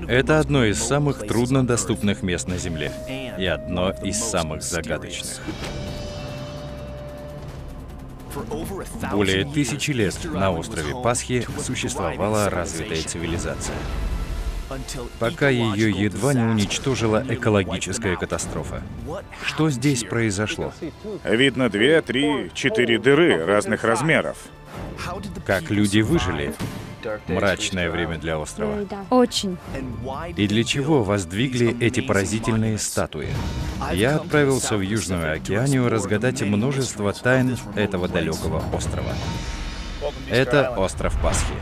Это одно из самых труднодоступных мест на Земле и одно из самых загадочных. Более 1000 лет на острове Пасхи существовала развитая цивилизация, пока ее едва не уничтожила экологическая катастрофа. Что здесь произошло? Видно 2, 3, 4 дыры разных размеров. Как люди выжили? Мрачное время для острова. Очень. И для чего воздвигли эти поразительные статуи? Я отправился в Южную Океанию разгадать множество тайн этого далекого острова. Это остров Пасхи.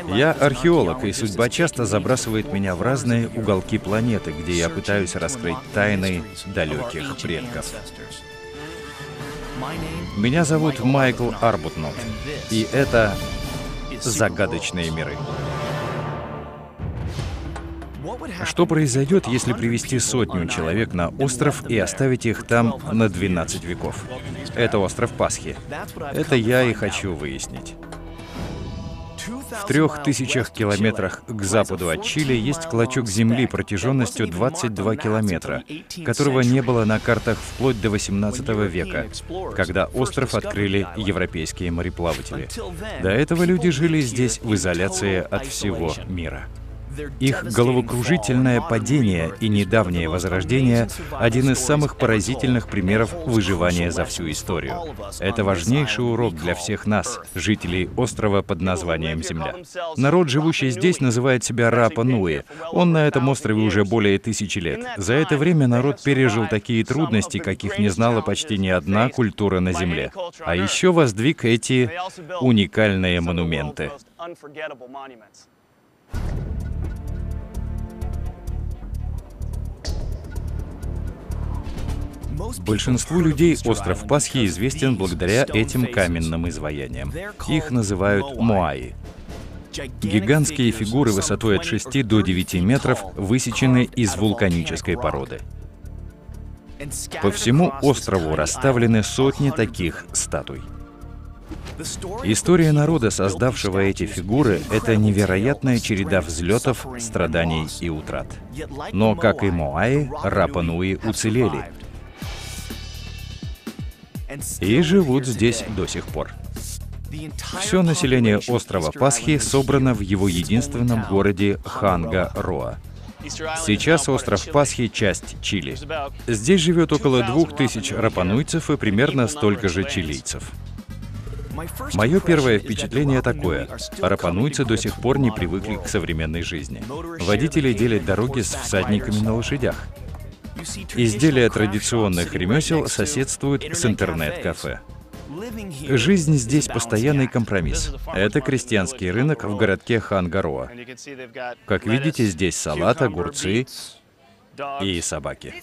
Я археолог, и судьба часто забрасывает меня в разные уголки планеты, где я пытаюсь раскрыть тайны далеких предков. Меня зовут Майкл Арбутнот, и это «Загадочные миры». Что произойдет, если привести 100 человек на остров и оставить их там на 12 веков? Это остров Пасхи. Это я и хочу выяснить. В 3000 километрах к западу от Чили есть клочок земли протяженностью 22 километра, которого не было на картах вплоть до 18 века, когда остров открыли европейские мореплаватели. До этого люди жили здесь в изоляции от всего мира. Их головокружительное падение и недавнее возрождение — один из самых поразительных примеров выживания за всю историю. Это важнейший урок для всех нас, жителей острова под названием Земля. Народ, живущий здесь, называет себя Рапа-Нуи. Он на этом острове уже более 1000 лет. За это время народ пережил такие трудности, каких не знала почти ни одна культура на Земле. А еще воздвиг эти уникальные монументы. Большинству людей остров Пасхи известен благодаря этим каменным изваяниям. Их называют моаи. Гигантские фигуры высотой от 6 до 9 метров высечены из вулканической породы. По всему острову расставлены сотни таких статуй. История народа, создавшего эти фигуры, — это невероятная череда взлетов, страданий и утрат. Но, как и моаи, Рапа-Нуи уцелели и живут здесь до сих пор. Все население острова Пасхи собрано в его единственном городе Ханга-Роа. Сейчас остров Пасхи — часть Чили. Здесь живет около 2000 рапануйцев и примерно столько же чилийцев. Мое первое впечатление такое: рапануйцы до сих пор не привыкли к современной жизни. Водители делят дороги с всадниками на лошадях. Изделия традиционных ремесел соседствуют с интернет-кафе. Жизнь здесь — постоянный компромисс. Это крестьянский рынок в городке Ханга-Роа. Как видите, здесь салат, огурцы и собаки.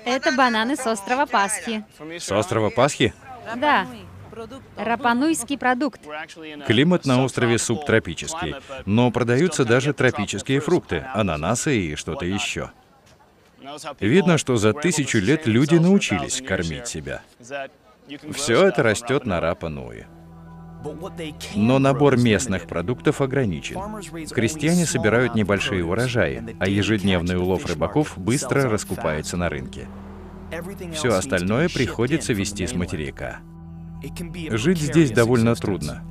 Это бананы с острова Пасхи. С острова Пасхи? Да. Рапануйский продукт. Климат на острове субтропический, но продаются даже тропические фрукты, ананасы и что-то еще. Видно, что за 1000 лет люди научились кормить себя. Все это растет на Рапа-Нуи. Но набор местных продуктов ограничен. Крестьяне собирают небольшие урожаи, а ежедневный улов рыбаков быстро раскупается на рынке. Все остальное приходится везти с материка. Жить здесь довольно трудно.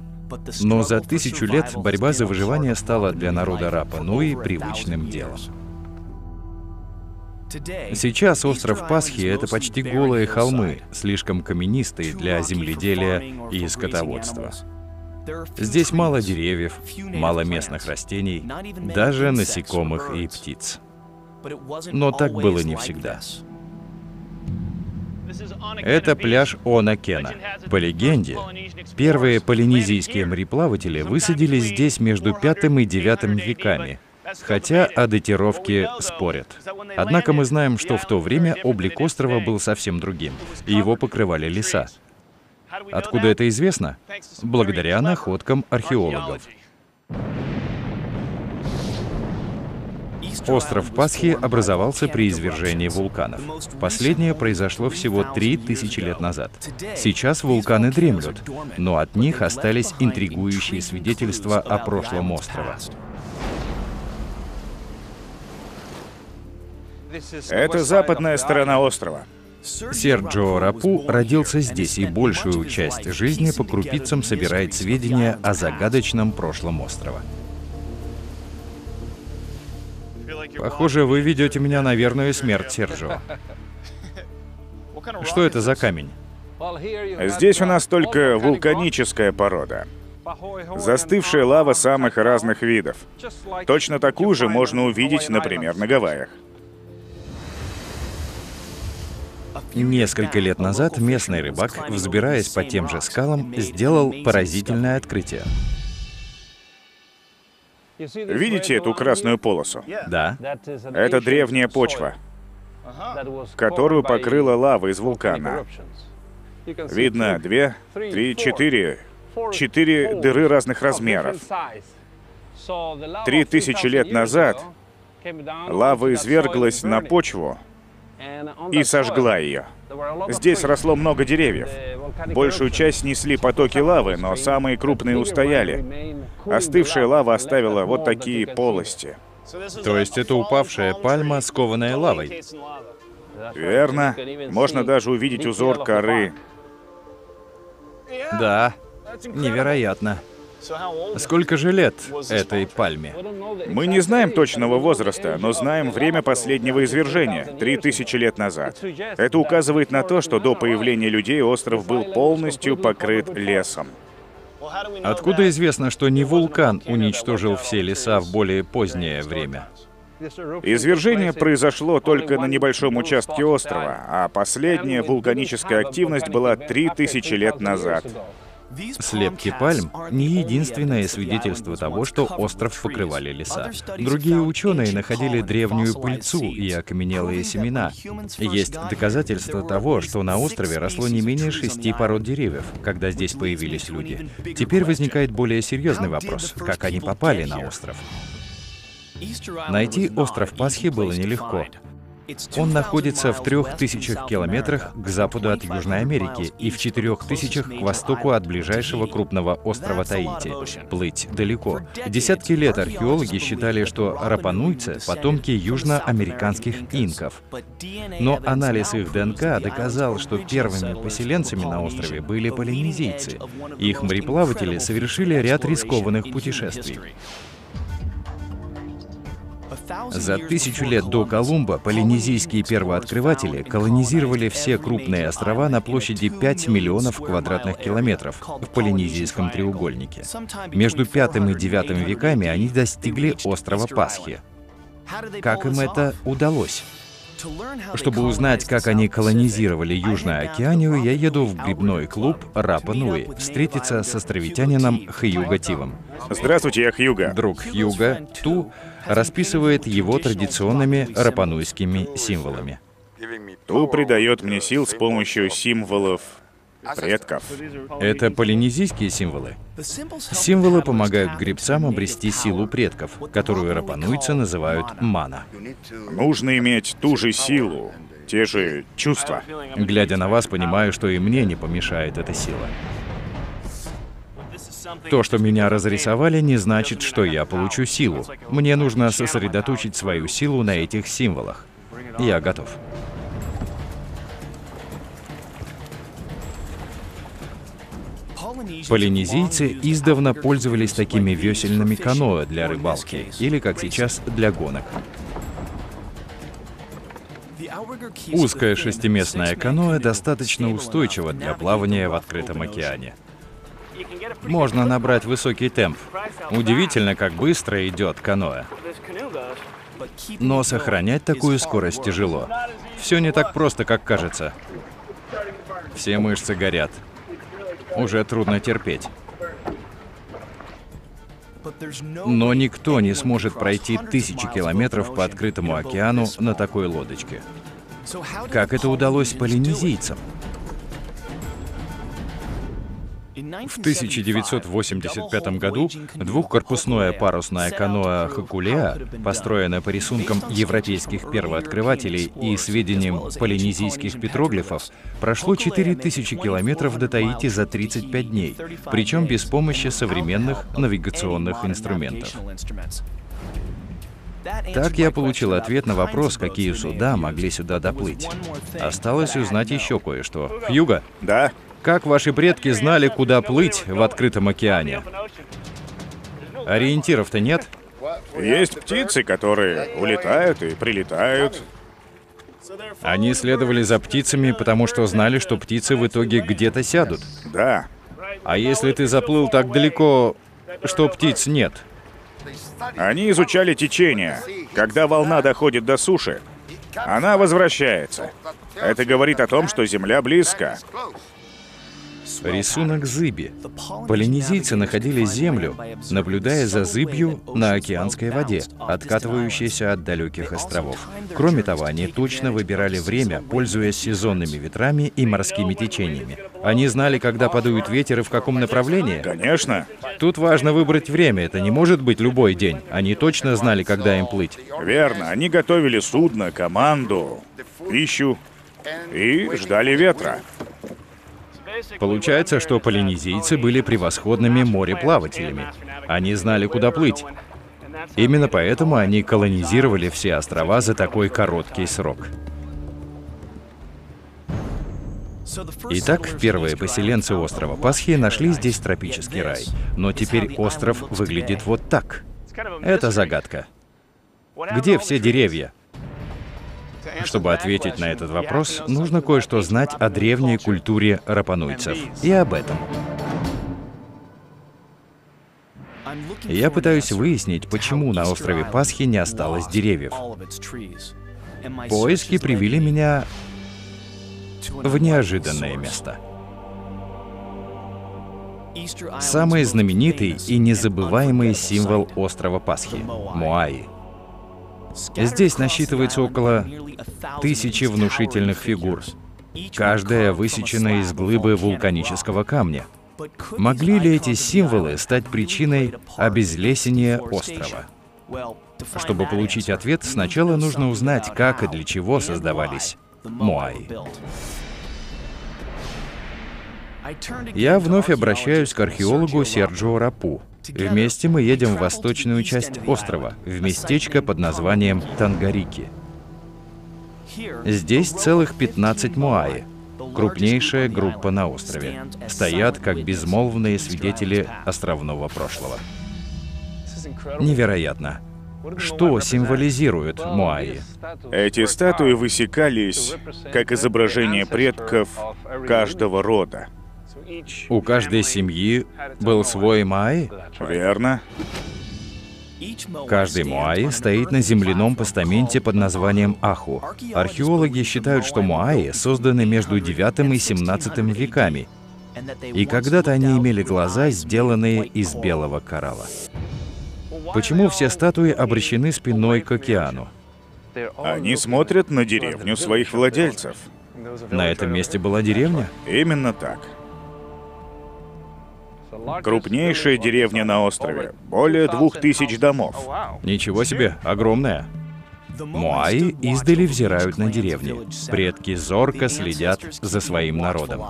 Но за 1000 лет борьба за выживание стала для народа Рапа-Нуи привычным делом. Сейчас остров Пасхи — это почти голые холмы, слишком каменистые для земледелия и скотоводства. Здесь мало деревьев, мало местных растений, даже насекомых и птиц. Но так было не всегда. Это пляж Она-Кена. По легенде, первые полинезийские мореплаватели высадились здесь между V и IX веками, хотя о датировке спорят. Однако мы знаем, что в то время облик острова был совсем другим, и его покрывали леса. Откуда это известно? Благодаря находкам археологов. Остров Пасхи образовался при извержении вулканов. Последнее произошло всего 3000 лет назад. Сейчас вулканы дремлют, но от них остались интригующие свидетельства о прошлом острова. Это западная сторона острова. Серджио Рапу родился здесь и большую часть жизни по крупицам собирает сведения о загадочном прошлом острова. Похоже, вы ведете меня на верную смерть, Серджио. Что это за камень? Здесь у нас только вулканическая порода. Застывшая лава самых разных видов. Точно такую же можно увидеть, например, на Гавайях. Несколько лет назад местный рыбак, взбираясь по тем же скалам, сделал поразительное открытие. Видите эту красную полосу? Да. Это древняя почва, которую покрыла лава из вулкана. Видно 2, 3, 4 дыры разных размеров. 3000 лет назад лава изверглась на почву и сожгла ее. Здесь росло много деревьев. Большую часть снесли потоки лавы, но самые крупные устояли. Остывшая лава оставила вот такие полости. То есть это упавшая пальма, скованная лавой? Верно. Можно даже увидеть узор коры. Да, невероятно. Сколько же лет этой пальме? Мы не знаем точного возраста, но знаем время последнего извержения, 3000 лет назад. Это указывает на то, что до появления людей остров был полностью покрыт лесом. Откуда известно, что не вулкан уничтожил все леса в более позднее время? Извержение произошло только на небольшом участке острова, а последняя вулканическая активность была 3000 лет назад. Слепки пальм — не единственное свидетельство того, что остров покрывали леса. Другие ученые находили древнюю пыльцу и окаменелые семена. Есть доказательства того, что на острове росло не менее 6 пород деревьев, когда здесь появились люди. Теперь возникает более серьезный вопрос: как они попали на остров? Найти остров Пасхи было нелегко. Он находится в 3000 километрах к западу от Южной Америки и в 4000 к востоку от ближайшего крупного острова Таити. Плыть далеко. Десятки лет археологи считали, что рапануйцы — потомки южноамериканских инков. Но анализ их ДНК доказал, что первыми поселенцами на острове были полинезийцы. Их мореплаватели совершили ряд рискованных путешествий. За 1000 лет до Колумба полинезийские первооткрыватели колонизировали все крупные острова на площади 5 миллионов квадратных километров в Полинезийском треугольнике. Между 5 и 9 веками они достигли острова Пасхи. Как им это удалось? Чтобы узнать, как они колонизировали Южную Океанию, я еду в грибной клуб Рапа-Нуи встретиться с островитянином Хьюго Тивом. Здравствуйте, я Хьюго. Друг Хьюго, Ту, расписывает его традиционными рапануйскими символами. Ту придает мне сил с помощью символов предков. Это полинезийские символы. Символы помогают гребцам обрести силу предков, которую рапануйцы называют мана. Нужно иметь ту же силу, те же чувства. Глядя на вас, понимаю, что и мне не помешает эта сила. То, что меня разрисовали, не значит, что я получу силу. Мне нужно сосредоточить свою силу на этих символах. Я готов. Полинезийцы издавна пользовались такими весельными каноэ для рыбалки, или, как сейчас, для гонок. Узкое шестиместное каноэ достаточно устойчиво для плавания в открытом океане. Можно набрать высокий темп. Удивительно, как быстро идет каноэ. Но сохранять такую скорость тяжело. Все не так просто, как кажется. Все мышцы горят. Уже трудно терпеть. Но никто не сможет пройти 1000 километров по открытому океану на такой лодочке. Как это удалось полинезийцам? В 1985 году двухкорпусное парусное каноэ «Хакулеа», построенное по рисункам европейских первооткрывателей и сведениям полинезийских петроглифов, прошло 4000 километров до Таити за 35 дней, причем без помощи современных навигационных инструментов. Так я получил ответ на вопрос, какие суда могли сюда доплыть. Осталось узнать еще кое-что. Хьюго? Да? Как ваши предки знали, куда плыть в открытом океане? Ориентиров-то нет? Есть птицы, которые улетают и прилетают. Они следовали за птицами, потому что знали, что птицы в итоге где-то сядут. Да. А если ты заплыл так далеко, что птиц нет? Они изучали течение. Когда волна доходит до суши, она возвращается. Это говорит о том, что Земля близко. Рисунок зыби. Полинезийцы находили Землю, наблюдая за зыбью на океанской воде, откатывающейся от далеких островов. Кроме того, они точно выбирали время, пользуясь сезонными ветрами и морскими течениями. Они знали, когда подует ветер и в каком направлении. Конечно. Тут важно выбрать время, это не может быть любой день. Они точно знали, когда им плыть. Верно. Они готовили судно, команду, пищу и ждали ветра. Получается, что полинезийцы были превосходными мореплавателями. Они знали, куда плыть. Именно поэтому они колонизировали все острова за такой короткий срок. Итак, первые поселенцы острова Пасхи нашли здесь тропический рай. Но теперь остров выглядит вот так. Это загадка. Где все деревья? Чтобы ответить на этот вопрос, нужно кое-что знать о древней культуре рапануйцев. И об этом. Я пытаюсь выяснить, почему на острове Пасхи не осталось деревьев. Поиски привели меня в неожиданное место. Самый знаменитый и незабываемый символ острова Пасхи — Моаи. Здесь насчитывается около 1000 внушительных фигур. Каждая высечена из глыбы вулканического камня. Могли ли эти символы стать причиной обезлесения острова? Чтобы получить ответ, сначала нужно узнать, как и для чего создавались Моаи. Я вновь обращаюсь к археологу Серджио Рапу. Вместе мы едем в восточную часть острова, в местечко под названием Тангарики. Здесь целых 15 Моаи, крупнейшая группа на острове. Стоят как безмолвные свидетели островного прошлого. Невероятно. Что символизирует Моаи? Эти статуи высекались как изображение предков каждого рода. У каждой семьи был свой Моаи? Верно. Каждый Моаи стоит на земляном постаменте под названием Аху. Археологи считают, что Моаи созданы между 9 и 17 веками, и когда-то они имели глаза, сделанные из белого коралла. Почему все статуи обращены спиной к океану? Они смотрят на деревню своих владельцев. На этом месте была деревня? Именно так. Крупнейшая деревня на острове. Более 2000 домов. Ничего себе, огромная. Моаи издали взирают на деревню. Предки зорко следят за своим народом.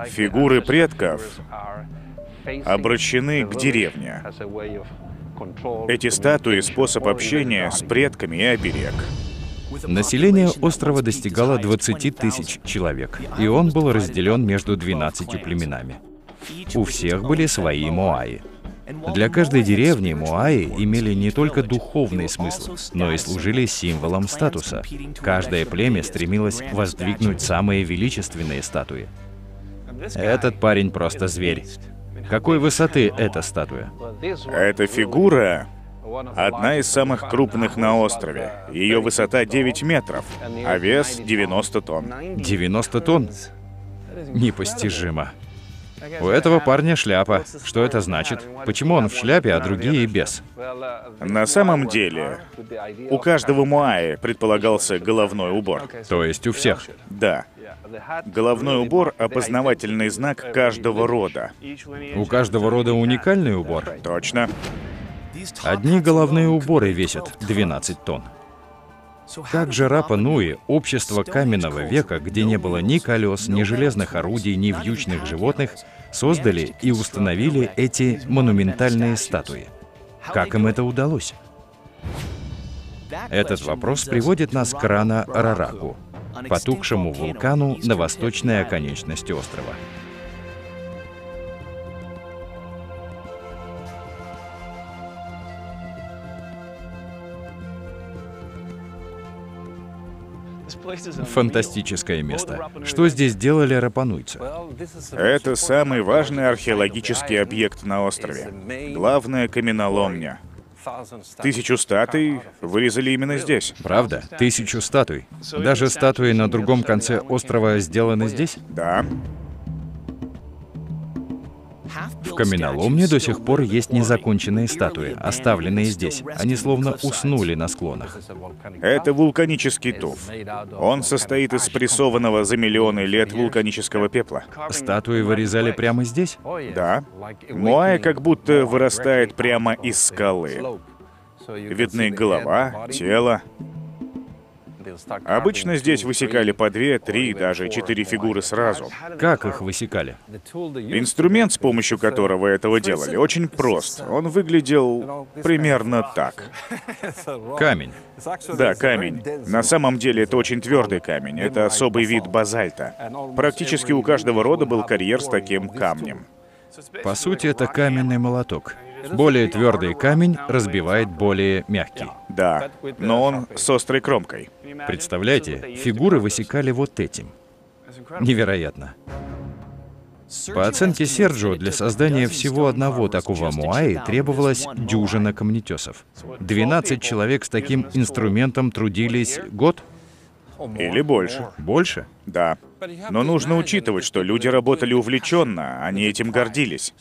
Фигуры предков обращены к деревне. Эти статуи — способ общения с предками и оберег. Население острова достигало 20 тысяч человек, и он был разделен между 12 племенами. У всех были свои Моаи. Для каждой деревни Моаи имели не только духовный смысл, но и служили символом статуса. Каждое племя стремилось воздвигнуть самые величественные статуи. Этот парень просто зверь. Какой высоты эта статуя? Эта фигура — одна из самых крупных на острове. Ее высота 9 метров, а вес 90 тонн. 90 тонн? Непостижимо. У этого парня шляпа. Что это значит? Почему он в шляпе, а другие без? На самом деле, у каждого муаи предполагался головной убор. То есть у всех. Да. Головной убор — опознавательный знак каждого рода. У каждого рода уникальный убор. Точно. Одни головные уборы весят 12 тонн. Как же Рапа-Нуи, общество каменного века, где не было ни колес, ни железных орудий, ни вьючных животных, создали и установили эти монументальные статуи? Как им это удалось? Этот вопрос приводит нас к Рана-Арараку, потухшему вулкану на восточной оконечности острова. Фантастическое место. Что здесь делали рапануйцы? Это самый важный археологический объект на острове. Главная каменоломня. 1000 статуй вырезали именно здесь. Правда? 1000 статуй. Даже статуи на другом конце острова сделаны здесь? Да. В каменоломне до сих пор есть незаконченные статуи, оставленные здесь. Они словно уснули на склонах. Это вулканический туф. Он состоит из спрессованного за миллионы лет вулканического пепла. Статуи вырезали прямо здесь? Да. Муай как будто вырастает прямо из скалы. Видны голова, тело. Обычно здесь высекали по 2, 3, даже 4 фигуры сразу. Как их высекали? Инструмент, с помощью которого этого делали, очень прост. Он выглядел примерно так. Камень. Да, камень. На самом деле это очень твердый камень. Это особый вид базальта. Практически у каждого рода был карьер с таким камнем. По сути, это каменный молоток. Более твердый камень разбивает более мягкий. Да, но он с острой кромкой. Представляете, фигуры высекали вот этим. Невероятно. По оценке Серджио, для создания всего одного такого муаи требовалась дюжина камнетесов. 12 человек с таким инструментом трудились год? Или больше. Больше? Да. Но нужно учитывать, что люди работали увлеченно, они этим гордились.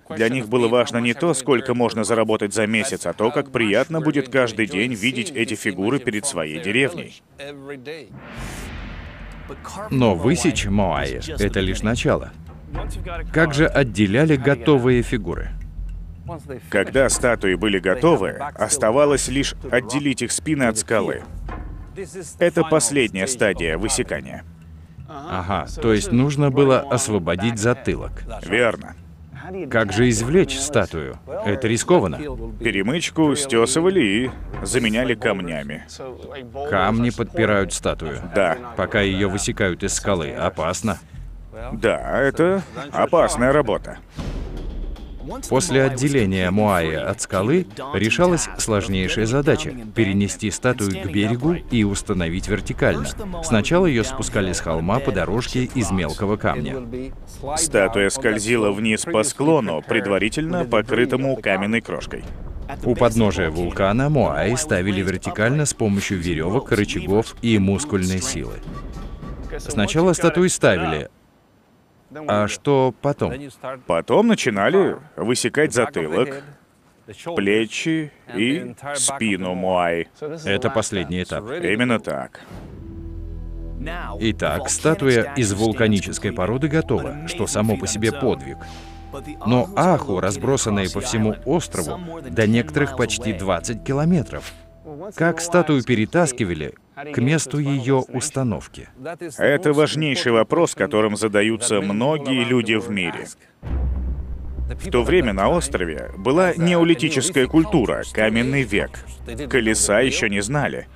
Для них было важно не то, сколько можно заработать за месяц, а то, как приятно будет каждый день видеть эти фигуры перед своей деревней. Но высечь муаи — это лишь начало. Как же отделяли готовые фигуры? Когда статуи были готовы, оставалось лишь отделить их спины от скалы. Это последняя стадия высекания. Ага, то есть нужно было освободить затылок. Верно. Как же извлечь статую? Это рискованно. Перемычку стесывали и заменяли камнями. Камни подпирают статую. Да. Пока ее высекают из скалы. Опасно. Да, это опасная работа. После отделения муаи от скалы решалась сложнейшая задача — перенести статую к берегу и установить вертикально. Сначала ее спускали с холма по дорожке из мелкого камня. Статуя скользила вниз по склону, предварительно покрытому каменной крошкой. У подножия вулкана муаи ставили вертикально с помощью веревок, рычагов и мускульной силы. Сначала статуи ставили. А что потом? Потом начинали высекать затылок, плечи и спину муаи. Это последний этап. Именно так. Итак, статуя из вулканической породы готова, что само по себе подвиг. Но аху, разбросанные по всему острову, до некоторых почти 20 километров. Как статую перетаскивали к месту ее установки? Это важнейший вопрос, которым задаются многие люди в мире. В то время на острове была неолитическая культура, каменный век. Колеса еще не знали.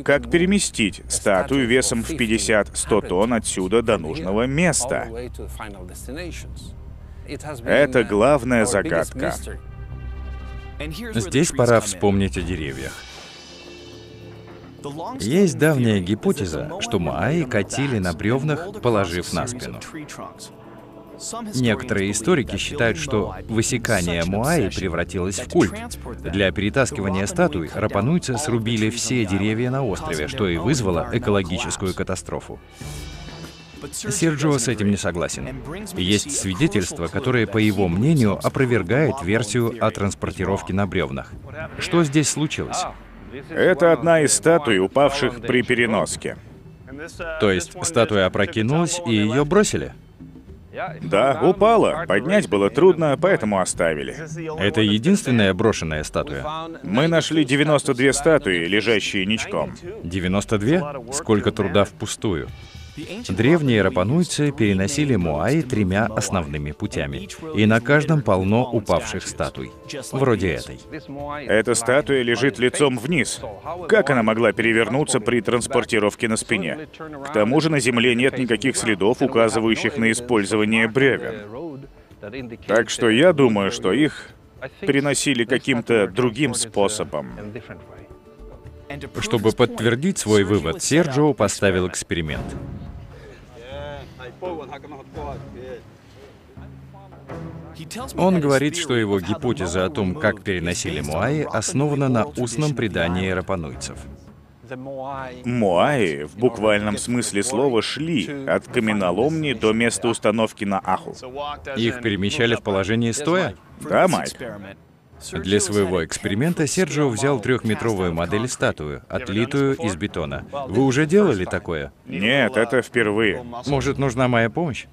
Как переместить статую весом в 50-100 тонн отсюда до нужного места? Это главная загадка. Здесь пора вспомнить о деревьях. Есть давняя гипотеза, что муаи катили на бревнах, положив на спину. Некоторые историки считают, что высекание муаи превратилось в культ. Для перетаскивания статуй рапануйцы срубили все деревья на острове, что и вызвало экологическую катастрофу. Серджио с этим не согласен. Есть свидетельство, которое, по его мнению, опровергает версию о транспортировке на бревнах. Что здесь случилось? Это одна из статуй, упавших при переноске. То есть статуя опрокинулась и ее бросили? Да, упала. Поднять было трудно, поэтому оставили. Это единственная брошенная статуя? Мы нашли 92 статуи, лежащие ничком. 92? Сколько труда впустую. Древние рапануйцы переносили Моаи тремя основными путями, и на каждом полно упавших статуй, вроде этой. Эта статуя лежит лицом вниз. Как она могла перевернуться при транспортировке на спине? К тому же на земле нет никаких следов, указывающих на использование бревен. Так что я думаю, что их переносили каким-то другим способом. Чтобы подтвердить свой вывод, Серджио поставил эксперимент. Он говорит, что его гипотеза о том, как переносили Моаи, основана на устном предании рапануйцев. Моаи в буквальном смысле слова шли от каменоломни до места установки на Аху. Их перемещали в положении стоя? Да, Майк? Для своего эксперимента Серджио взял 3-метровую модель статую, отлитую из бетона. Вы уже делали такое? Нет, это впервые. Может, нужна моя помощь?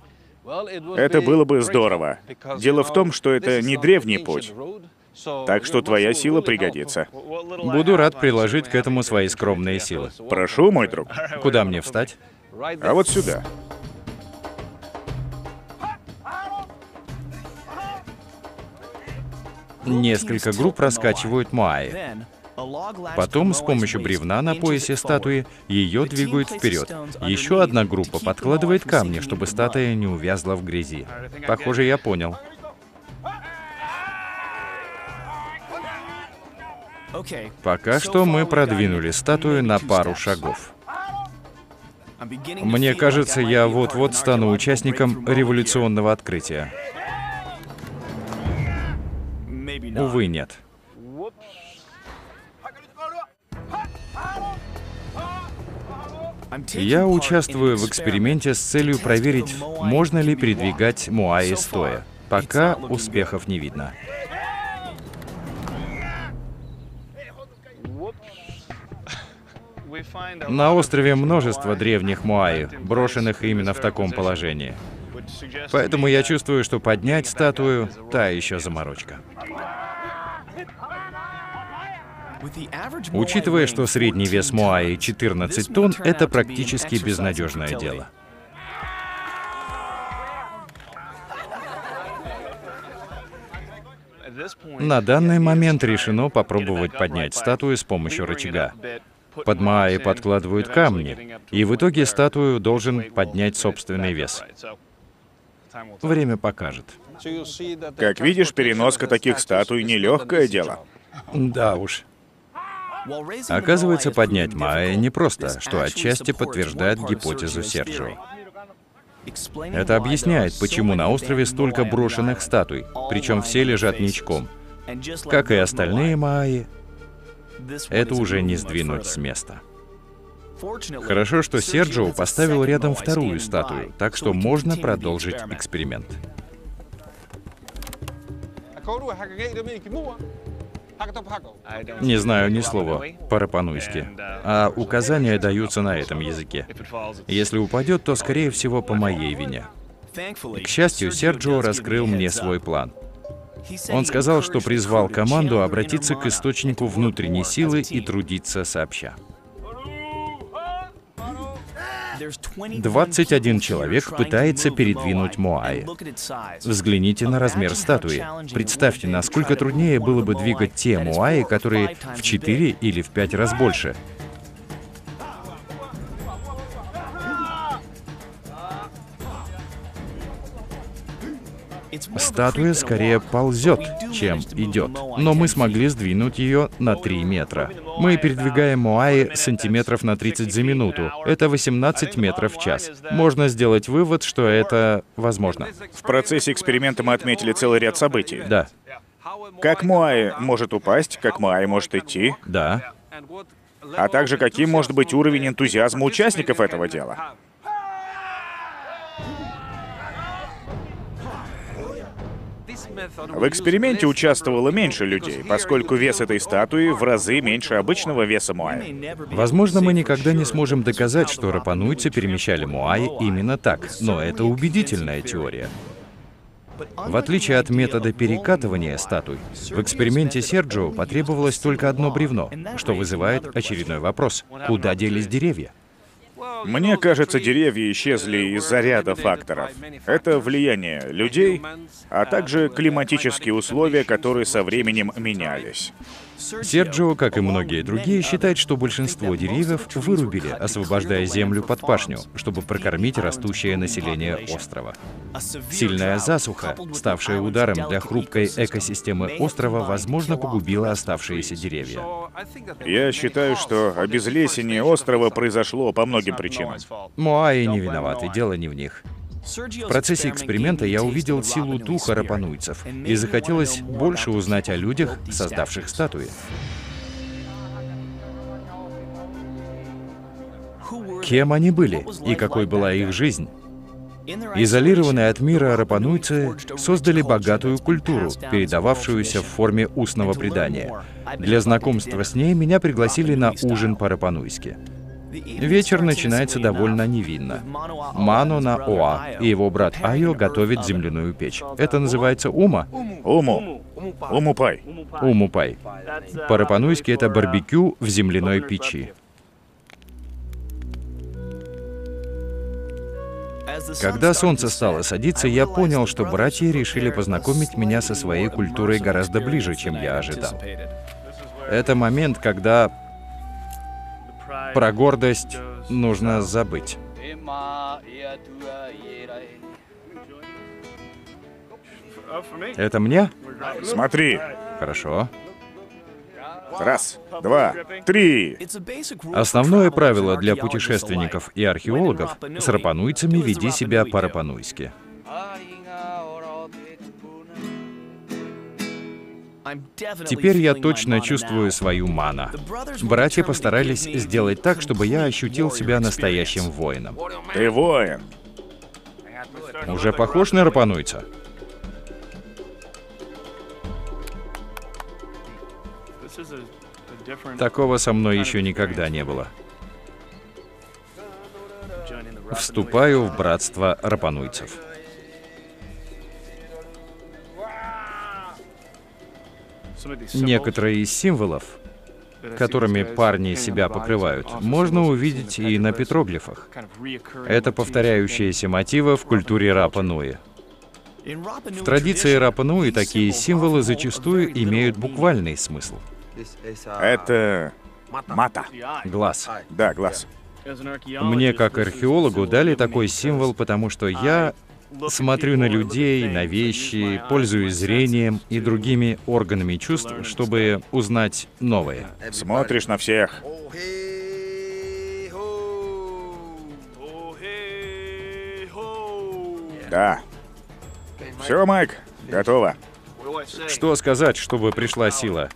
Это было бы здорово. Дело в том, что это не древний путь, так что твоя сила пригодится. Буду рад приложить к этому свои скромные силы. Прошу, мой друг. Куда мне встать? А вот сюда. Несколько групп раскачивают Моаи. Потом с помощью бревна на поясе статуи ее двигают вперед. Еще одна группа подкладывает камни, чтобы статуя не увязла в грязи. Похоже, я понял. Пока что мы продвинули статую на пару шагов. Мне кажется, я вот-вот стану участником революционного открытия. Увы, нет. Я участвую в эксперименте с целью проверить, можно ли передвигать Моаи стоя. Пока успехов не видно. На острове множество древних Моаи, брошенных именно в таком положении. Поэтому я чувствую, что поднять статую — та еще заморочка. Учитывая, что средний вес Моаи 14 тонн, это практически безнадежное дело. На данный момент решено попробовать поднять статую с помощью рычага. Под Моаи подкладывают камни, и в итоге статую должен поднять собственный вес. Время покажет. Как видишь, переноска таких статуй — нелегкое дело. Да уж. Оказывается, поднять Моаи непросто, что отчасти подтверждает гипотезу Серджио. Это объясняет, почему на острове столько брошенных статуй, причем все лежат ничком. Как и остальные Моаи, это уже не сдвинуть с места. Хорошо, что Серджио поставил рядом вторую статую, так что можно продолжить эксперимент. Не знаю ни слова по-рапануйски, а указания даются на этом языке. Если упадет, то, скорее всего, по моей вине. К счастью, Серджио раскрыл мне свой план. Он сказал, что призвал команду обратиться к источнику внутренней силы и трудиться сообща. 21 человек пытается передвинуть Моаи. Взгляните на размер статуи. Представьте, насколько труднее было бы двигать те Моаи, которые в 4 или в 5 раз больше. Статуя скорее ползет, чем идет, но мы смогли сдвинуть ее на 3 метра. Мы передвигаем Моаи сантиметров на 30 за минуту. Это 18 метров в час. Можно сделать вывод, что это возможно. В процессе эксперимента мы отметили целый ряд событий. Да. Как Моаи может упасть, как Моаи может идти, Да. а также каким может быть уровень энтузиазма участников этого дела. В эксперименте участвовало меньше людей, поскольку вес этой статуи в разы меньше обычного веса Моаи. Возможно, мы никогда не сможем доказать, что рапануйцы перемещали Моаи именно так, но это убедительная теория. В отличие от метода перекатывания статуй, в эксперименте Серджио потребовалось только одно бревно, что вызывает очередной вопрос. Куда делись деревья? Мне кажется, деревья исчезли из-за ряда факторов. Это влияние людей, а также климатические условия, которые со временем менялись. Серджио, как и многие другие, считает, что большинство деревьев вырубили, освобождая землю под пашню, чтобы прокормить растущее население острова. Сильная засуха, ставшая ударом для хрупкой экосистемы острова, возможно, погубила оставшиеся деревья. Я считаю, что обезлесение острова произошло по многим причинам. Моаи не виноваты, дело не в них. В процессе эксперимента я увидел силу духа рапануйцев, и захотелось больше узнать о людях, создавших статуи. Кем они были и какой была их жизнь? Изолированные от мира рапануйцы создали богатую культуру, передававшуюся в форме устного предания. Для знакомства с ней меня пригласили на ужин по-рапануйски. Вечер начинается довольно невинно. Мано на Оа и его брат Айо готовят земляную печь. Это называется ума? Умупай. Умупай. По-рапануйски это барбекю в земляной печи. Когда солнце стало садиться, я понял, что братья решили познакомить меня со своей культурой гораздо ближе, чем я ожидал. Это момент, когда про гордость нужно забыть. Это мне? Смотри. Хорошо. Раз, два, три. Основное правило для путешественников и археологов — с рапануйцами веди себя по-рапануйски. Теперь я точно чувствую свою мана. Братья постарались сделать так, чтобы я ощутил себя настоящим воином. Ты воин. Уже похож на рапануйца? Такого со мной еще никогда не было. Вступаю в братство рапануйцев. Некоторые из символов, которыми парни себя покрывают, можно увидеть и на петроглифах. Это повторяющиеся мотивы в культуре Рапа-Нуи. В традиции Рапа-Нуи такие символы зачастую имеют буквальный смысл. Это мата. Глаз. Да, глаз. Мне, как археологу, дали такой символ, потому что я смотрю на людей, на вещи, пользуюсь зрением и другими органами чувств, чтобы узнать новое. Смотришь на всех. Да. Все, Майк, готово. Что сказать, чтобы пришла сила?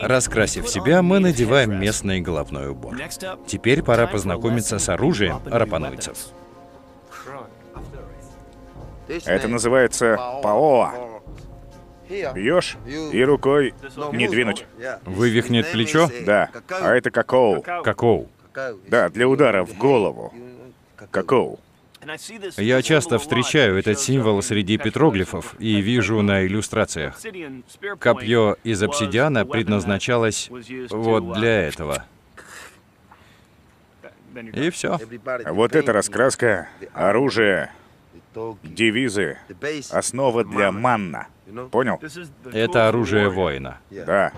Раскрасив себя, мы надеваем местный головной убор. Теперь пора познакомиться с оружием рапануйцев. Это называется паоа. Бьешь и рукой не двинуть. Вывихнет плечо? Да. А это какоу. Какоу. Да, для удара в голову. Какоу. Я часто встречаю этот символ среди петроглифов и вижу на иллюстрациях. Копье из обсидиана предназначалось вот для этого. И все. Вот эта раскраска, оружие, девизы, основа для манна. Понял? Это оружие воина. Да.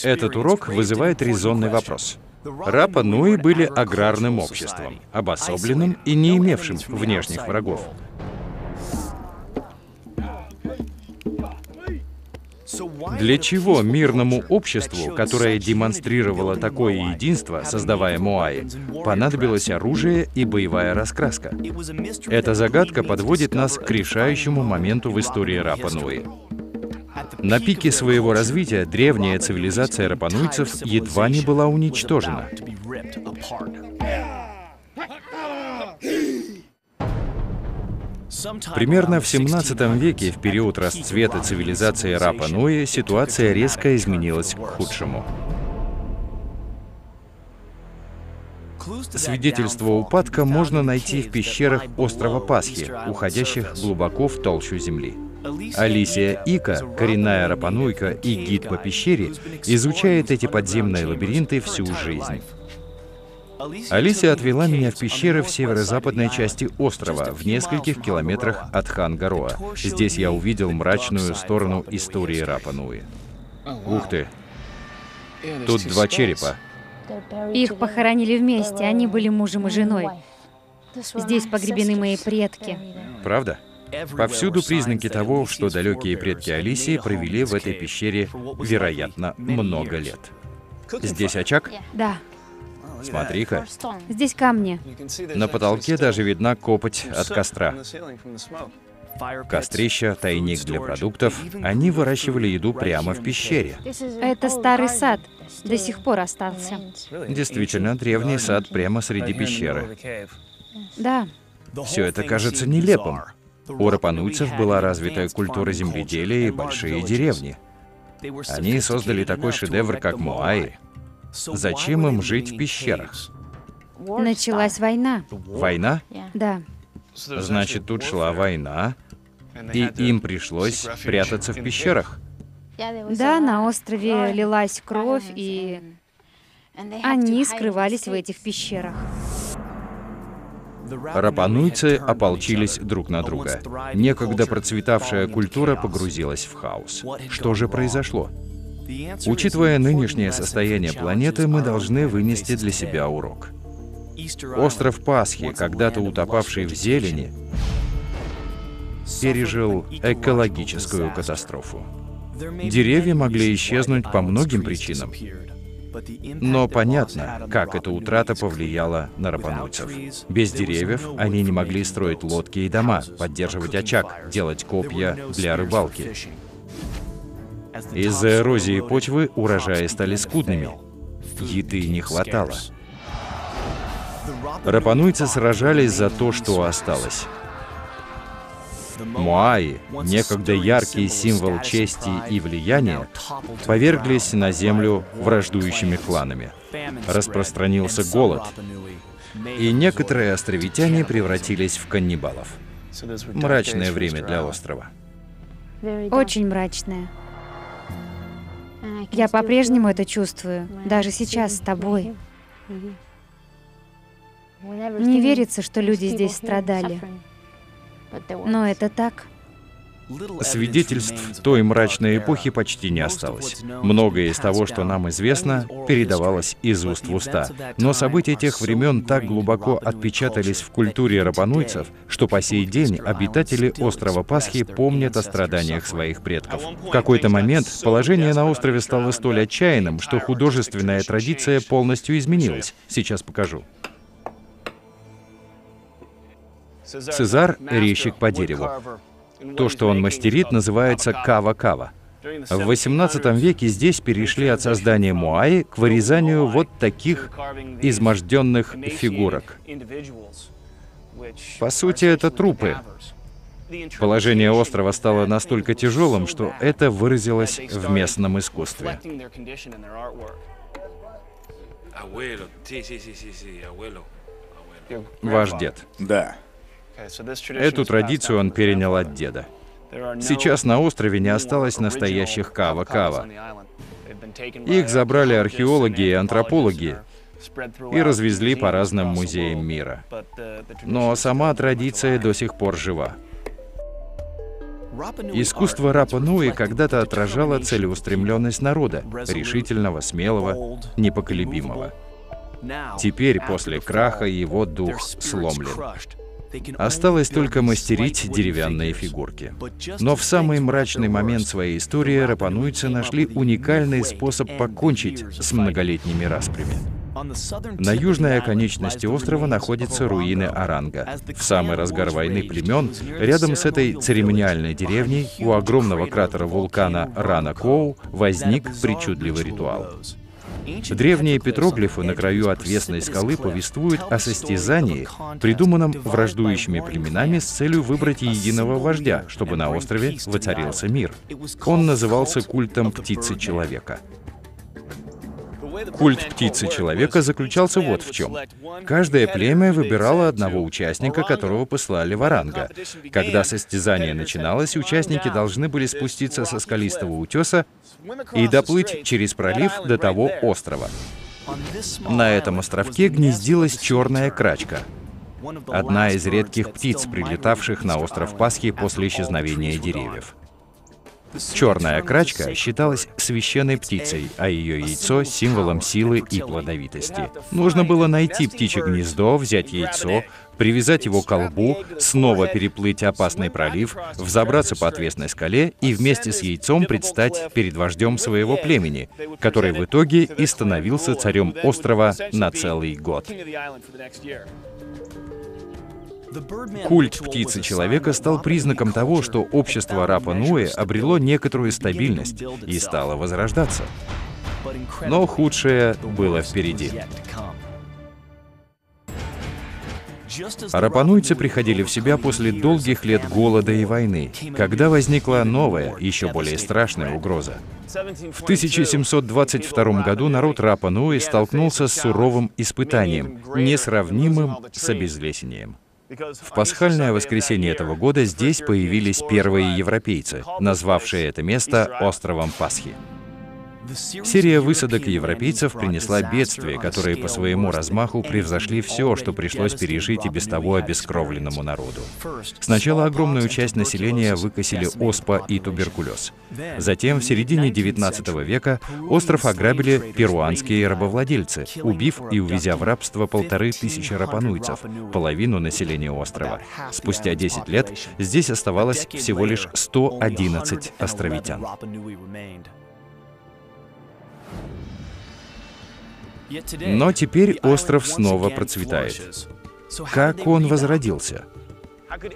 Этот урок вызывает резонный вопрос. Рапа-Нуи были аграрным обществом, обособленным и не имевшим внешних врагов. Для чего мирному обществу, которое демонстрировало такое единство, создавая Моаи, понадобилось оружие и боевая раскраска? Эта загадка подводит нас к решающему моменту в истории Рапа-Нуи. На пике своего развития древняя цивилизация рапануйцев едва не была уничтожена. Примерно в 17 веке, в период расцвета цивилизации Рапа-Нуи, ситуация резко изменилась к худшему. Свидетельство упадка можно найти в пещерах острова Пасхи, уходящих глубоко в толщу земли. Алисия Ика, коренная рапануйка и гид по пещере, изучает эти подземные лабиринты всю жизнь. Алисия отвела меня в пещеры в северо-западной части острова, в нескольких километрах от Хангароа. Здесь я увидел мрачную сторону истории Рапа-Нуи. Ух ты! Тут два черепа. Их похоронили вместе, они были мужем и женой. Здесь погребены мои предки. Правда? Повсюду признаки того, что далекие предки Алисии провели в этой пещере, вероятно, много лет. Здесь очаг? Да. Смотри-ка. Здесь камни. На потолке даже видна копоть от костра. Кострища, тайник для продуктов. Они выращивали еду прямо в пещере. Это старый сад. До сих пор остался. Действительно, древний сад прямо среди пещеры. Да. Все это кажется нелепым. У рапануйцев была развитая культура земледелия и большие деревни. Они создали такой шедевр, как Моаи. Зачем им жить в пещерах? Началась война. Война? Да. Значит, тут шла война, и им пришлось прятаться в пещерах. Да, на острове лилась кровь, и они скрывались в этих пещерах. Рапануйцы ополчились друг на друга. Некогда процветавшая культура погрузилась в хаос. Что же произошло? Учитывая нынешнее состояние планеты, мы должны вынести для себя урок. Остров Пасхи, когда-то утопавший в зелени, пережил экологическую катастрофу. Деревья могли исчезнуть по многим причинам. Но понятно, как эта утрата повлияла на рапануйцев. Без деревьев они не могли строить лодки и дома, поддерживать очаг, делать копья для рыбалки. Из-за эрозии почвы урожаи стали скудными. Еды не хватало. Рапануйцы сражались за то, что осталось. Моаи, некогда яркий символ чести и влияния, поверглись на землю враждующими кланами. Распространился голод, и некоторые островитяне превратились в каннибалов. Мрачное время для острова. Очень мрачное. Я по-прежнему это чувствую, даже сейчас с тобой. Не верится, что люди здесь страдали. Но это так. Свидетельств той мрачной эпохи почти не осталось. Многое из того, что нам известно, передавалось из уст в уста. Но события тех времен так глубоко отпечатались в культуре рапануйцев, что по сей день обитатели острова Пасхи помнят о страданиях своих предков. В какой-то момент положение на острове стало столь отчаянным, что художественная традиция полностью изменилась. Сейчас покажу. Сезар — резчик по дереву. То, что он мастерит, называется кава-кава. В XVIII веке здесь перешли от создания моаи к вырезанию вот таких изможденных фигурок. По сути, это трупы. Положение острова стало настолько тяжелым, что это выразилось в местном искусстве. Ваш дед. Да. Эту традицию он перенял от деда. Сейчас на острове не осталось настоящих кава-кава. Их забрали археологи и антропологи и развезли по разным музеям мира. Но сама традиция до сих пор жива. Искусство Рапа-Нуи когда-то отражало целеустремленность народа, решительного, смелого, непоколебимого. Теперь, после краха, его дух сломлен. Осталось только мастерить деревянные фигурки. Но в самый мрачный момент своей истории рапануйцы нашли уникальный способ покончить с многолетними распрями. На южной оконечности острова находятся руины Оранга. В самый разгар войны племен, рядом с этой церемониальной деревней, у огромного кратера вулкана Рана-Коу возник причудливый ритуал. Древние петроглифы на краю отвесной скалы повествуют о состязании, придуманном враждующими племенами с целью выбрать единого вождя, чтобы на острове воцарился мир. Он назывался культом птицы-человека. Культ птицы-человека заключался вот в чем. Каждое племя выбирало одного участника, которого послали в Оранга. Когда состязание начиналось, участники должны были спуститься со скалистого утеса и доплыть через пролив до того острова. На этом островке гнездилась черная крачка, одна из редких птиц, прилетавших на остров Пасхи после исчезновения деревьев. Черная крачка считалась священной птицей, а ее яйцо — символом силы и плодовитости. Нужно было найти птичье гнездо, взять яйцо, привязать его к колбу, снова переплыть опасный пролив, взобраться по отвесной скале и вместе с яйцом предстать перед вождем своего племени, который в итоге и становился царем острова на целый год. Культ птицы-человека стал признаком того, что общество Рапа-Нуэ обрело некоторую стабильность и стало возрождаться. Но худшее было впереди. Рапануйцы приходили в себя после долгих лет голода и войны, когда возникла новая, еще более страшная угроза. В 1722 году народ Рапа-Нуэ столкнулся с суровым испытанием, несравнимым с обезлесением. В пасхальное воскресенье этого года здесь появились первые европейцы, назвавшие это место островом Пасхи. Серия высадок европейцев принесла бедствия, которые по своему размаху превзошли все, что пришлось пережить и без того обескровленному народу. Сначала огромную часть населения выкосили оспа и туберкулез. Затем, в середине XIX века, остров ограбили перуанские рабовладельцы, убив и увезя в рабство 1500 рапануйцев, половину населения острова. Спустя 10 лет здесь оставалось всего лишь 111 островитян. Но теперь остров снова процветает. Как он возродился?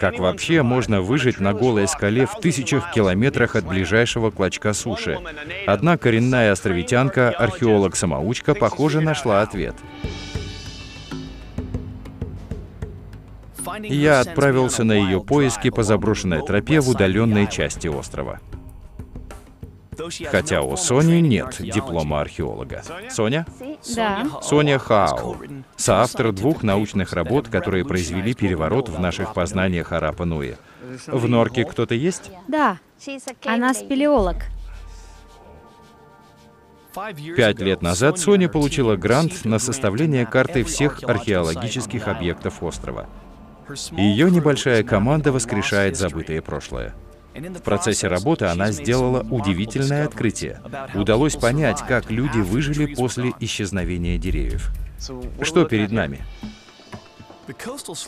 Как вообще можно выжить на голой скале в тысячах километрах от ближайшего клочка суши? Одна коренная островитянка, археолог-самоучка, похоже, нашла ответ. Я отправился на ее поиски по заброшенной тропе в удаленной части острова. Хотя у Сони нет диплома археолога. Соня? Да. Соня Хао, соавтор 2 научных работ, которые произвели переворот в наших познаниях о Рапа-Нуэ. В норке кто-то есть? Да. Она спелеолог. 5 лет назад Соня получила грант на составление карты всех археологических объектов острова. Ее небольшая команда воскрешает забытое прошлое. В процессе работы она сделала удивительное открытие. Удалось понять, как люди выжили после исчезновения деревьев. Что перед нами?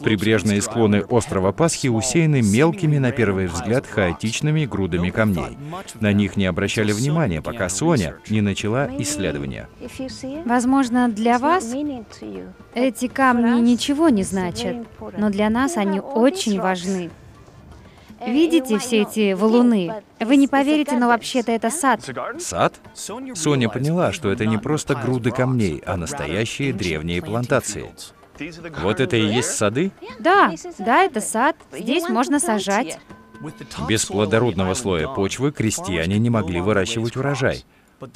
Прибрежные склоны острова Пасхи усеяны мелкими, на первый взгляд, хаотичными грудами камней. На них не обращали внимания, пока Соня не начала исследования. Возможно, для вас эти камни ничего не значат, но для нас они очень важны. Видите все эти валуны? Вы не поверите, но вообще-то это сад. Сад? Соня поняла, что это не просто груды камней, а настоящие древние плантации. Вот это и есть сады? Да, это сад. Здесь можно сажать. Без плодородного слоя почвы крестьяне не могли выращивать урожай.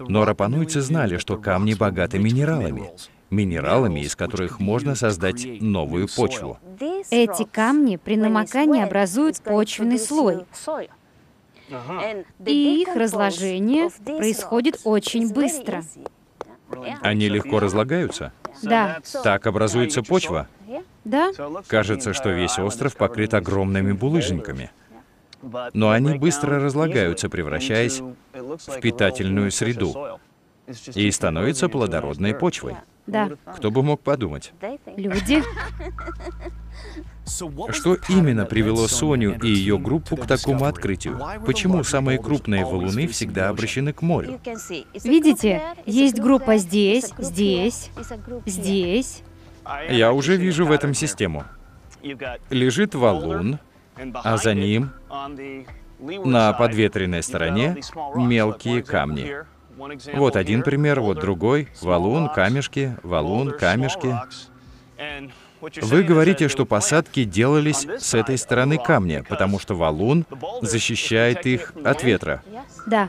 Но рапануйцы знали, что камни богаты минералами, из которых можно создать новую почву. Эти камни при намокании образуют почвенный слой. И их разложение происходит очень быстро. Они легко разлагаются? Да. Так образуется почва? Да. Кажется, что весь остров покрыт огромными булыжниками. Но они быстро разлагаются, превращаясь в питательную среду, и становятся плодородной почвой. Да. Кто бы мог подумать? Люди. Что именно привело Соню и ее группу к такому открытию? Почему самые крупные валуны всегда обращены к морю? Видите, есть группа здесь, здесь, здесь. Я уже вижу в этом систему. Лежит валун, а за ним, на подветренной стороне, мелкие камни. Вот один пример, вот другой. Валун, камешки, валун, камешки. Вы говорите, что посадки делались с этой стороны камня, потому что валун защищает их от ветра. Да.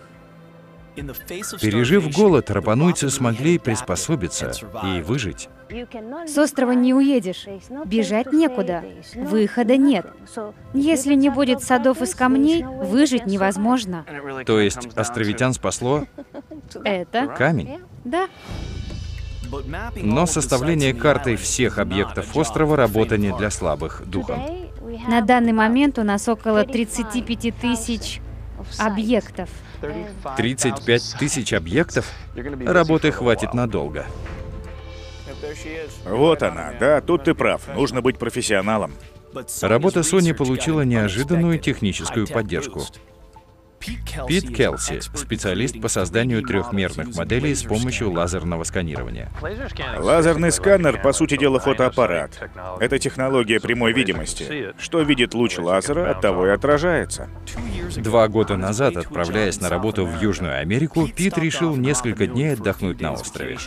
Пережив голод, рапануйцы смогли приспособиться и выжить. С острова не уедешь. Бежать некуда. Выхода нет. Если не будет садов из камней, выжить невозможно. То есть островитян спасло Это? камень? Да. Но составление карты всех объектов острова — работа не для слабых духом. На данный момент у нас около 35 тысяч объектов. 35 тысяч объектов? Работы хватит надолго. Вот она, да, тут ты прав, нужно быть профессионалом. Работа Sony получила неожиданную техническую поддержку. Пит Келси, специалист по созданию трехмерных моделей с помощью лазерного сканирования. Лазерный сканер, по сути дела, фотоаппарат. Это технология прямой видимости. Что видит луч лазера, от того и отражается. 2 года назад, отправляясь на работу в Южную Америку, Пит решил несколько дней отдохнуть на острове.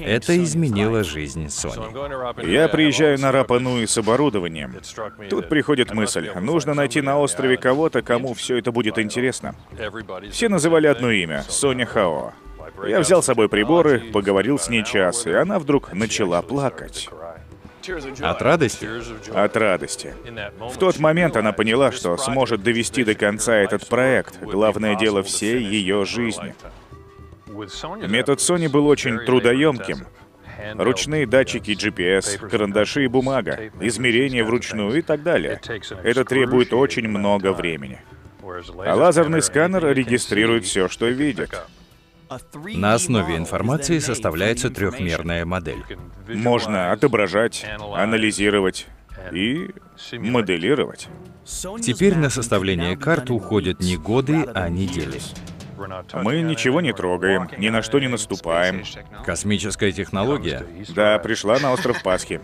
Это изменило жизнь Sony. Я приезжаю на Рапа-Нуи с оборудованием. Тут приходит мысль, нужно найти на острове кого-то, кому все это будет интересно. Все называли одно имя — Соня Хао. Я взял с собой приборы, поговорил с ней час, и она вдруг начала плакать. От радости? От радости. В тот момент она поняла, что сможет довести до конца этот проект, главное дело всей ее жизни. Метод Sony был очень трудоемким. Ручные датчики GPS, карандаши и бумага, измерения вручную и так далее. Это требует очень много времени. А лазерный сканер регистрирует все, что видит. На основе информации составляется трехмерная модель. Можно отображать, анализировать и моделировать. Теперь на составление карт уходят не годы, а недели. Мы ничего не трогаем, ни на что не наступаем. Космическая технология. Да, пришла на остров Пасхи.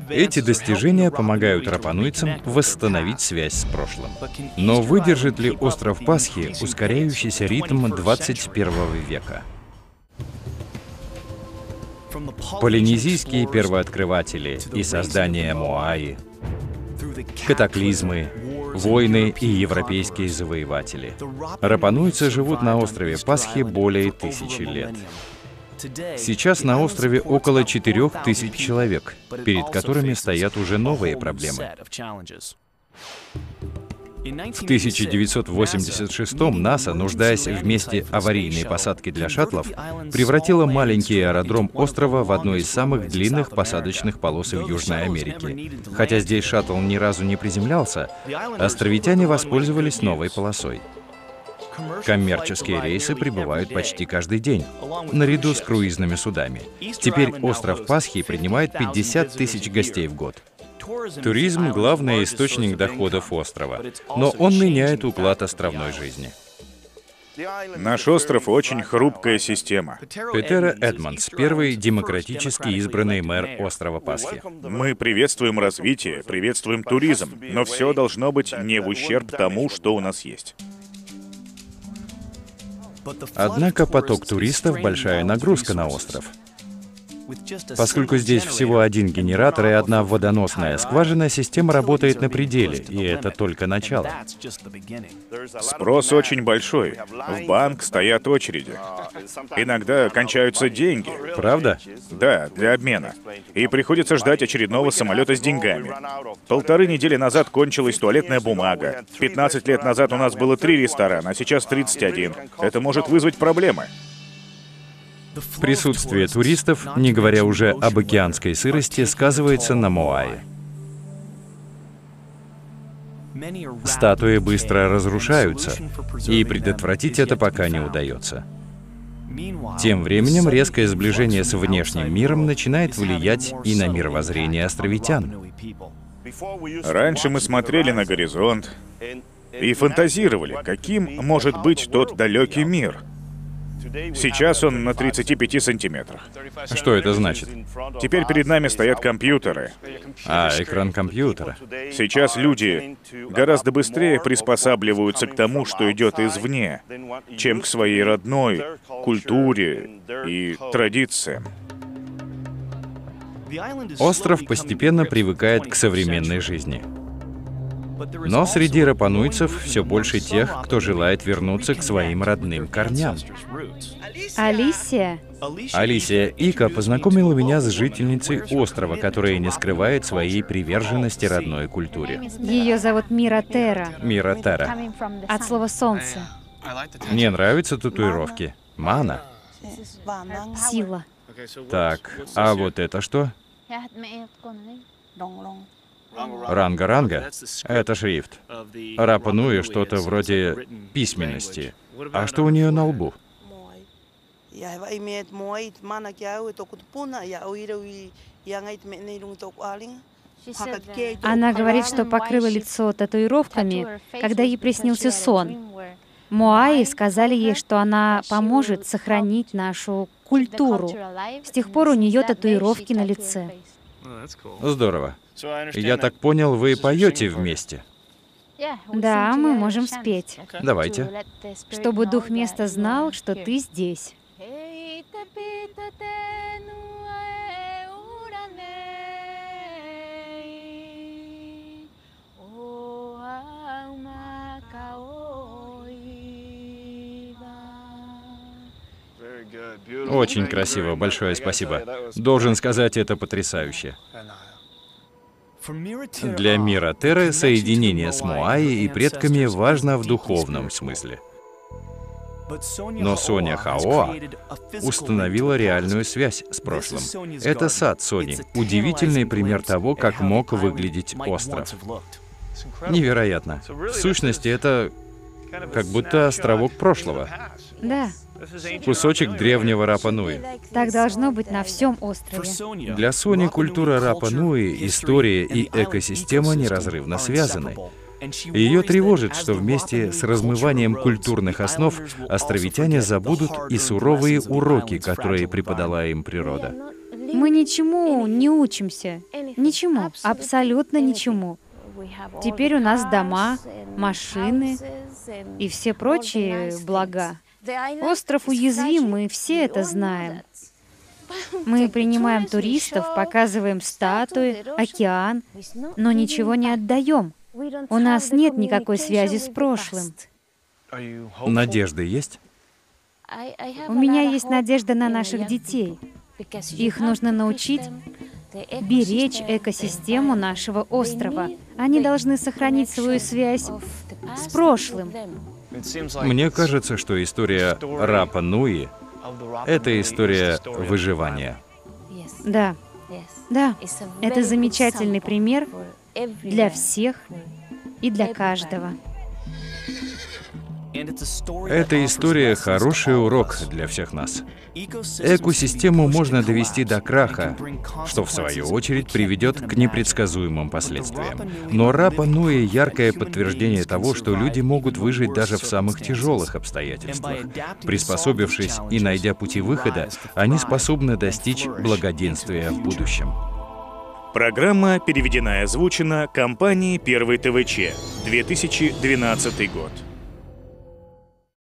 Эти достижения помогают рапануйцам восстановить связь с прошлым. Но выдержит ли остров Пасхи ускоряющийся ритм 21 века? Полинезийские первооткрыватели и создание Моаи, катаклизмы, войны и европейские завоеватели. Рапануйцы живут на острове Пасхи более 1000 лет. Сейчас на острове около 4000 человек, перед которыми стоят уже новые проблемы. В 1986-м НАСА, нуждаясь в месте аварийной посадки для шаттлов, превратила маленький аэродром острова в одну из самых длинных посадочных полос в Южной Америке. Хотя здесь шаттл ни разу не приземлялся, островитяне воспользовались новой полосой. Коммерческие рейсы прибывают почти каждый день, наряду с круизными судами. Теперь остров Пасхи принимает 50 тысяч гостей в год. Туризм — главный источник доходов острова, но он меняет уклад островной жизни. Наш остров очень хрупкая система. Петеро Эдмондс, первый демократически избранный мэр острова Пасхи. Мы приветствуем развитие, приветствуем туризм, но все должно быть не в ущерб тому, что у нас есть. Однако поток туристов — большая нагрузка на остров. Поскольку здесь всего один генератор и одна водоносная скважина, система работает на пределе, и это только начало. Спрос очень большой. В банк стоят очереди. Иногда кончаются деньги. Правда? Да, для обмена. И приходится ждать очередного самолета с деньгами. 1,5 недели назад кончилась туалетная бумага. 15 лет назад у нас было 3 ресторана, а сейчас 31. Это может вызвать проблемы. Присутствие туристов, не говоря уже об океанской сырости, сказывается на Моаи. Статуи быстро разрушаются, и предотвратить это пока не удается. Тем временем резкое сближение с внешним миром начинает влиять и на мировоззрение островитян. Раньше мы смотрели на горизонт и фантазировали, каким может быть тот далекий мир. Сейчас он на 35 сантиметрах. Что это значит? Теперь перед нами стоят компьютеры. А, экран компьютера. Сейчас люди гораздо быстрее приспосабливаются к тому, что идет извне, чем к своей родной культуре и традициям. Остров постепенно привыкает к современной жизни. Но среди рапануйцев все больше тех, кто желает вернуться к своим родным корням. Алисия? Алисия Ика познакомила меня с жительницей острова, которая не скрывает своей приверженности родной культуре. Ее зовут Мира Тера, Мира Тера. от слова «солнце». Мне нравятся татуировки. Мана. Сила. Так, а вот это что? Ранга-ранга — это шрифт. Рапа-нуи — что-то вроде письменности. А что у нее на лбу? Она говорит, что покрыла лицо татуировками, когда ей приснился сон. Моаи сказали ей, что она поможет сохранить нашу культуру. С тех пор у нее татуировки на лице. Здорово. Я так понял, вы поете вместе? Да, мы можем спеть. Давайте. Чтобы дух места знал, что ты здесь. Очень красиво, большое спасибо. Должен сказать, это потрясающе. Для Мира Теры соединение с Моаи и предками важно в духовном смысле. Но Соня Хаоа установила реальную связь с прошлым. Это сад Сони, удивительный пример того, как мог выглядеть остров. Невероятно. В сущности, это как будто островок прошлого. Да. Кусочек древнего Рапа-нуи. Так должно быть на всем острове. Для Сони культура Рапа-нуи, история и экосистема неразрывно связаны. Ее тревожит, что вместе с размыванием культурных основ островитяне забудут и суровые уроки, которые преподала им природа. Мы ничему не учимся. Ничему. Абсолютно ничему. Теперь у нас дома, машины и все прочие блага. Остров уязвим, мы все это знаем. Мы принимаем туристов, показываем статуи, океан, но ничего не отдаем. У нас нет никакой связи с прошлым. Надежда есть? У меня есть надежда на наших детей. Их нужно научить беречь экосистему нашего острова. Они должны сохранить свою связь с прошлым. Мне кажется, что история Рапа-нуи — это история выживания. Да, да, это замечательный пример для всех и для каждого. Эта история — хороший урок для всех нас. Экосистему можно довести до краха, что в свою очередь приведет к непредсказуемым последствиям. Но Рапа-нуи — яркое подтверждение того, что люди могут выжить даже в самых тяжелых обстоятельствах. Приспособившись и найдя пути выхода, они способны достичь благоденствия в будущем. Программа переведена и озвучена компанией «Первый ТВЧ», 2012 год.